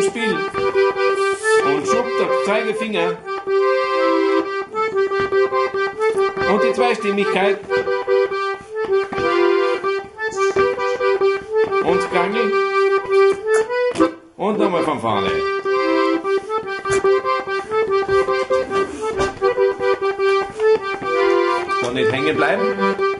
Spiel. Und schub der Zeigefinger. Und die Zweistimmigkeit. Und Krangel. Und nochmal von vorne. So, nicht hängen bleiben.